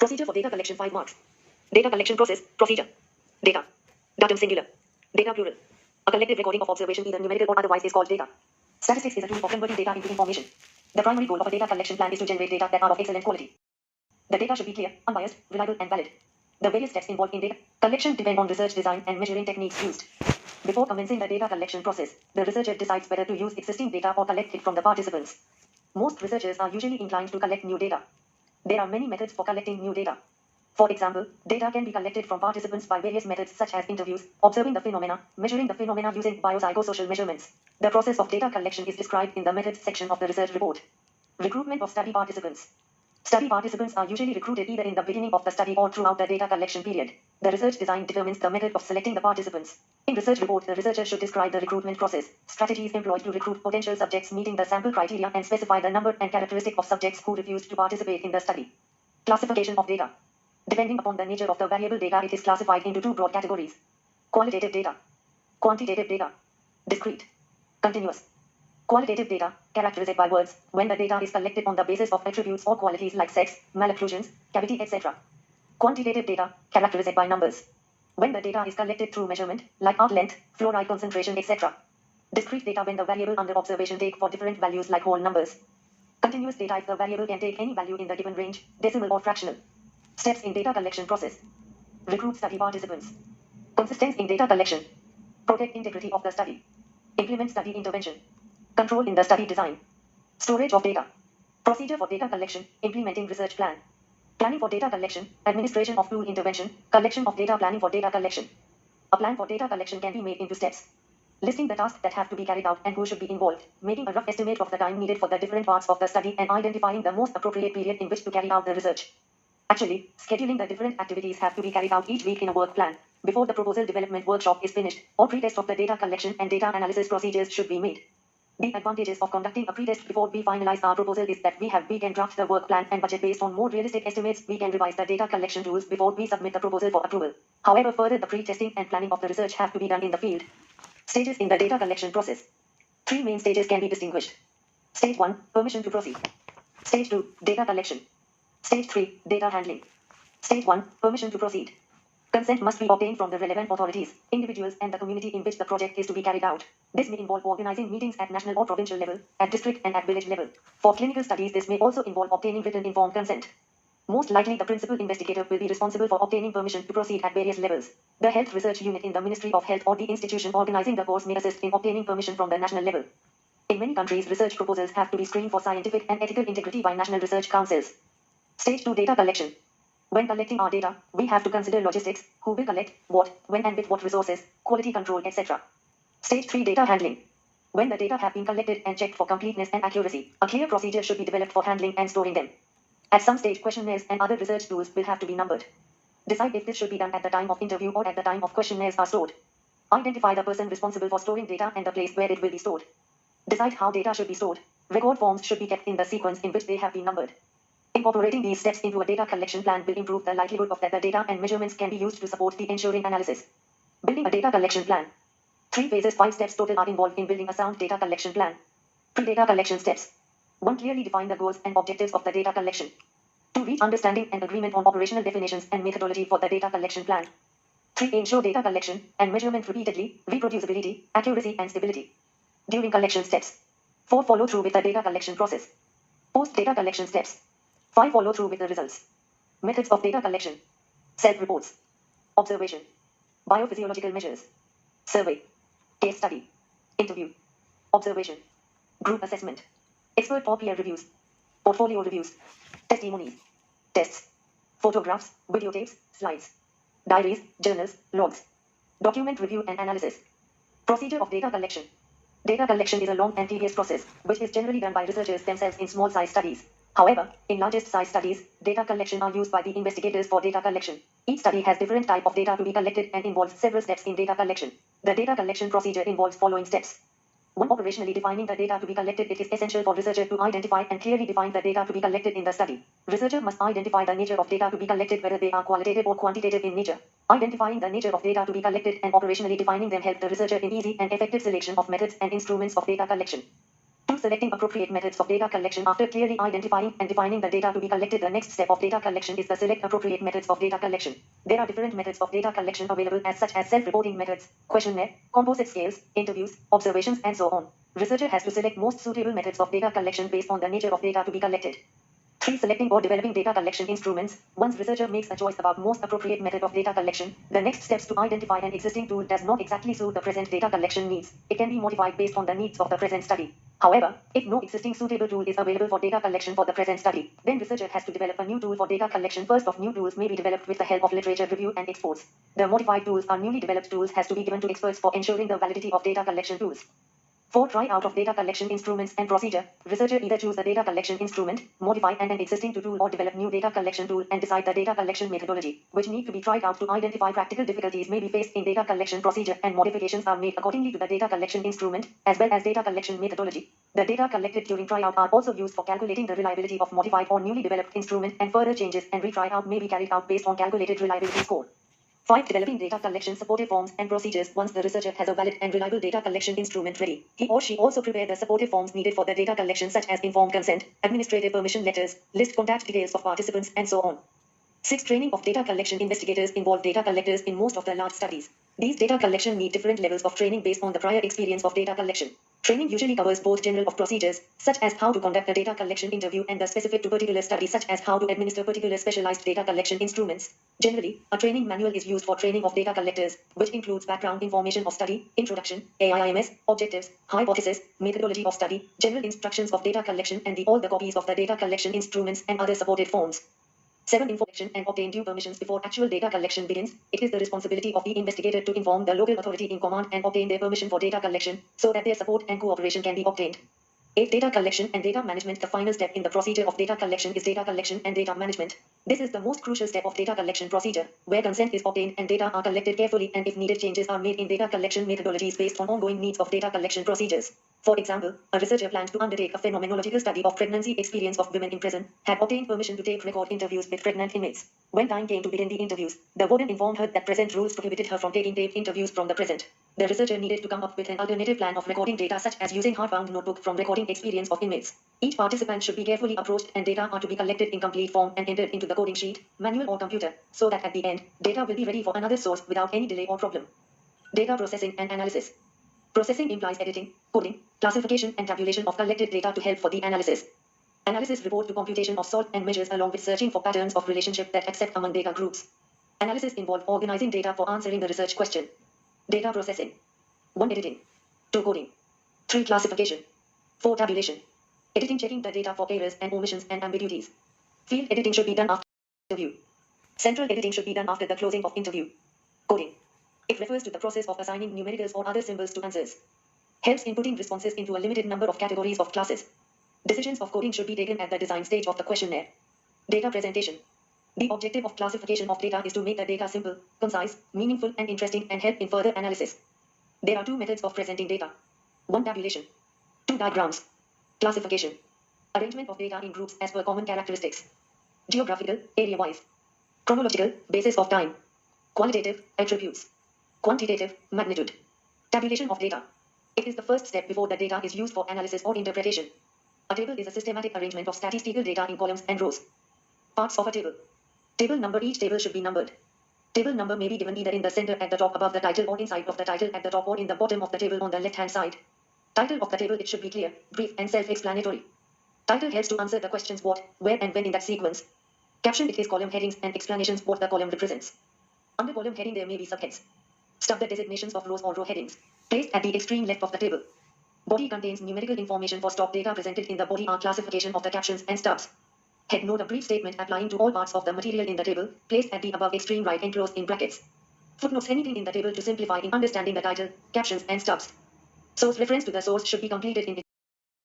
Procedure for data collection 5 marks. Data collection process, procedure. Data. Datum singular. Data plural. A collective recording of observation either numerical or otherwise is called data. Statistics is a tool of converting data into information. The primary goal of a data collection plan is to generate data that are of excellent quality. The data should be clear, unbiased, reliable and valid. The various steps involved in data collection depend on research design and measuring techniques used. Before commencing the data collection process, the researcher decides whether to use existing data or collect it from the participants. Most researchers are usually inclined to collect new data. There are many methods for collecting new data. For example, data can be collected from participants by various methods such as interviews, observing the phenomena, measuring the phenomena using biopsychosocial measurements. The process of data collection is described in the methods section of the research report. Recruitment of study participants. Study participants are usually recruited either in the beginning of the study or throughout the data collection period. The research design determines the method of selecting the participants. In research report, the researcher should describe the recruitment process, strategies employed to recruit potential subjects meeting the sample criteria and specify the number and characteristic of subjects who refused to participate in the study. Classification of data. Depending upon the nature of the variable data, it is classified into two broad categories. Qualitative data. Quantitative data. Discrete. Continuous. Qualitative data, characterized by words, when the data is collected on the basis of attributes or qualities like sex, malocclusions, cavity, etc. Quantitative data, characterized by numbers, when the data is collected through measurement, like arc length, fluoride concentration, etc. Discrete data, when the variable under observation take for different values like whole numbers. Continuous data, if the variable can take any value in the given range, decimal or fractional. Steps in data collection process. Recruit study participants. Consistency in data collection. Protect integrity of the study. Implement study intervention. Control in the study design. Storage of data. Procedure for data collection, implementing research plan. Planning for data collection, administration of tool intervention, collection of data, planning for data collection. A plan for data collection can be made into steps. Listing the tasks that have to be carried out and who should be involved, making a rough estimate of the time needed for the different parts of the study and identifying the most appropriate period in which to carry out the research. Actually, scheduling the different activities have to be carried out each week in a work plan. Before the proposal development workshop is finished, all pre-test of the data collection and data analysis procedures should be made. The advantages of conducting a pre-test before we finalize our proposal is that we can draft the work plan and budget based on more realistic estimates. We can revise the data collection tools before we submit the proposal for approval. However, further the pre-testing and planning of the research have to be done in the field. Stages in the data collection process. 3 main stages can be distinguished. Stage 1, permission to proceed. Stage 2, data collection. Stage 3, data handling. Stage 1, permission to proceed. Consent must be obtained from the relevant authorities, individuals, and the community in which the project is to be carried out. This may involve organizing meetings at national or provincial level, at district and at village level. For clinical studies, this may also involve obtaining written informed consent. Most likely, the principal investigator will be responsible for obtaining permission to proceed at various levels. The Health Research Unit in the Ministry of Health or the institution organizing the course may assist in obtaining permission from the national level. In many countries, research proposals have to be screened for scientific and ethical integrity by national research councils. Stage 2, data collection. When collecting our data, we have to consider logistics, who will collect, what, when and with what resources, quality control, etc. Stage 3, data handling. When the data have been collected and checked for completeness and accuracy, a clear procedure should be developed for handling and storing them. At some stage, questionnaires and other research tools will have to be numbered. Decide if this should be done at the time of interview or at the time of questionnaires are stored. Identify the person responsible for storing data and the place where it will be stored. Decide how data should be stored. Record forms should be kept in the sequence in which they have been numbered. Incorporating these steps into a data collection plan will improve the likelihood of that the data and measurements can be used to support the ensuing analysis. Building a data collection plan. 3 phases, 5 steps total are involved in building a sound data collection plan. Pre-data collection steps. 1. Clearly define the goals and objectives of the data collection. 2. Reach understanding and agreement on operational definitions and methodology for the data collection plan. 3. Ensure data collection and measurement repeatedly, reproducibility, accuracy and stability. During collection steps. 4. Follow through with the data collection process. Post-data collection steps. 5. Follow through with the results. Methods of data collection. Self-reports. Observation. Biophysiological measures. Survey. Case study. Interview. Observation. Group assessment. Expert or peer reviews. Portfolio reviews. Testimonies. Tests. Photographs, videotapes, slides. Diaries, journals, logs. Document review and analysis. Procedure of data collection. Data collection is a long and tedious process, which is generally done by researchers themselves in small-size studies. However, in largest size studies, data collection are used by the investigators for data collection. Each study has different type of data to be collected and involves several steps in data collection. The data collection procedure involves following steps. 1. Operationally defining the data to be collected. It is essential for researcher to identify and clearly define the data to be collected in the study. Researcher must identify the nature of data to be collected, whether they are qualitative or quantitative in nature. Identifying the nature of data to be collected and operationally defining them help the researcher in easy and effective selection of methods and instruments of data collection. 2. selecting appropriate methods of data collection. After clearly identifying and defining the data to be collected, the next step of data collection is the select appropriate methods of data collection. There are different methods of data collection available such as self-reporting methods, questionnaire, composite scales, interviews, observations, and so on. Researcher has to select most suitable methods of data collection based on the nature of data to be collected. 3. Selecting or developing data collection instruments. Once researcher makes a choice about most appropriate method of data collection, the next steps to identify an existing tool does not exactly suit the present data collection needs. It can be modified based on the needs of the present study. However, if no existing suitable tool is available for data collection for the present study, then researcher has to develop a new tool for data collection. First of new tools may be developed with the help of literature review and exports. The modified tools or newly developed tools has to be given to experts for ensuring the validity of data collection tools. 4. Try out of data collection instruments and procedure. Researcher either choose a data collection instrument, modify an existing tool, or develop new data collection tool and decide the data collection methodology, which need to be tried out to identify practical difficulties may be faced in data collection procedure, and modifications are made accordingly to the data collection instrument, as well as data collection methodology. The data collected during tryout are also used for calculating the reliability of modified or newly developed instrument, and further changes and retryout may be carried out based on calculated reliability score. 5. Developing data collection supportive forms and procedures. Once the researcher has a valid and reliable data collection instrument ready, he or she also prepare the supportive forms needed for the data collection, such as informed consent, administrative permission letters, list contact details of participants, and so on. 6. Training of data collection. Investigators involve data collectors in most of the large studies. These data collection need different levels of training based on the prior experience of data collection. Training usually covers both general of procedures, such as how to conduct a data collection interview, and the specific to particular study, such as how to administer particular specialized data collection instruments. Generally, a training manual is used for training of data collectors, which includes background information of study, introduction, AIIMS, objectives, hypothesis, methodology of study, general instructions of data collection, and all the copies of the data collection instruments and other supported forms. 7. Information and obtain due permissions before actual data collection begins. It is the responsibility of the investigator to inform the local authority in command and obtain their permission for data collection, so that their support and cooperation can be obtained. 8. Data collection and data management. The final step in the procedure of data collection is data collection and data management. This is the most crucial step of data collection procedure, where consent is obtained and data are collected carefully, and if needed, changes are made in data collection methodologies based on ongoing needs of data collection procedures. For example, a researcher planned to undertake a phenomenological study of pregnancy experience of women in prison, had obtained permission to tape record interviews with pregnant inmates. When time came to begin the interviews, the warden informed her that present rules prohibited her from taking taped interviews from the present. The researcher needed to come up with an alternative plan of recording data, such as using hardbound notebook from recording experience of inmates. Each participant should be carefully approached, and data are to be collected in complete form and entered into the coding sheet, manual or computer, so that at the end, data will be ready for another source without any delay or problem. Data processing and analysis. Processing implies editing, coding, classification, and tabulation of collected data to help for the analysis. Analysis report to computation of sort and measures, along with searching for patterns of relationship that accept among data groups. Analysis involves organizing data for answering the research question. Data processing. 1. Editing. 2. Coding. 3. Classification. 4. Tabulation. Editing, checking the data for errors and omissions and ambiguities. Field editing should be done after interview. Central editing should be done after the closing of interview. Coding. It refers to the process of assigning numericals or other symbols to answers. Helps in putting responses into a limited number of categories of classes. Decisions of coding should be taken at the design stage of the questionnaire. Data presentation. The objective of classification of data is to make the data simple, concise, meaningful, and interesting, and help in further analysis. There are 2 methods of presenting data. 1. Tabulation. 2. Diagrams. Classification. Arrangement of data in groups as per common characteristics. Geographical, area-wise. Chronological, basis of time. Qualitative, attributes. Quantitative, magnitude. Tabulation of data. It is the first step before the data is used for analysis or interpretation. A table is a systematic arrangement of statistical data in columns and rows. Parts of a table. Table number. Each table should be numbered. Table number may be given either in the center at the top above the title, or inside of the title at the top, or in the bottom of the table on the left-hand side. Title of the table. It should be clear, brief, and self-explanatory. Title helps to answer the questions what, where, and when in that sequence. Caption. It is column headings and explanations what the column represents. Under column heading there may be subheads. Stub. The designations of rows or row headings, placed at the extreme left of the table. Body contains numerical information for stock data presented in the body are classification of the captions and stubs. Head. Note. A brief statement applying to all parts of the material in the table, placed at the above extreme right enclosed in brackets. Footnotes. Anything in the table to simplify in understanding the title, captions, and stubs. Source. Reference to the source should be completed in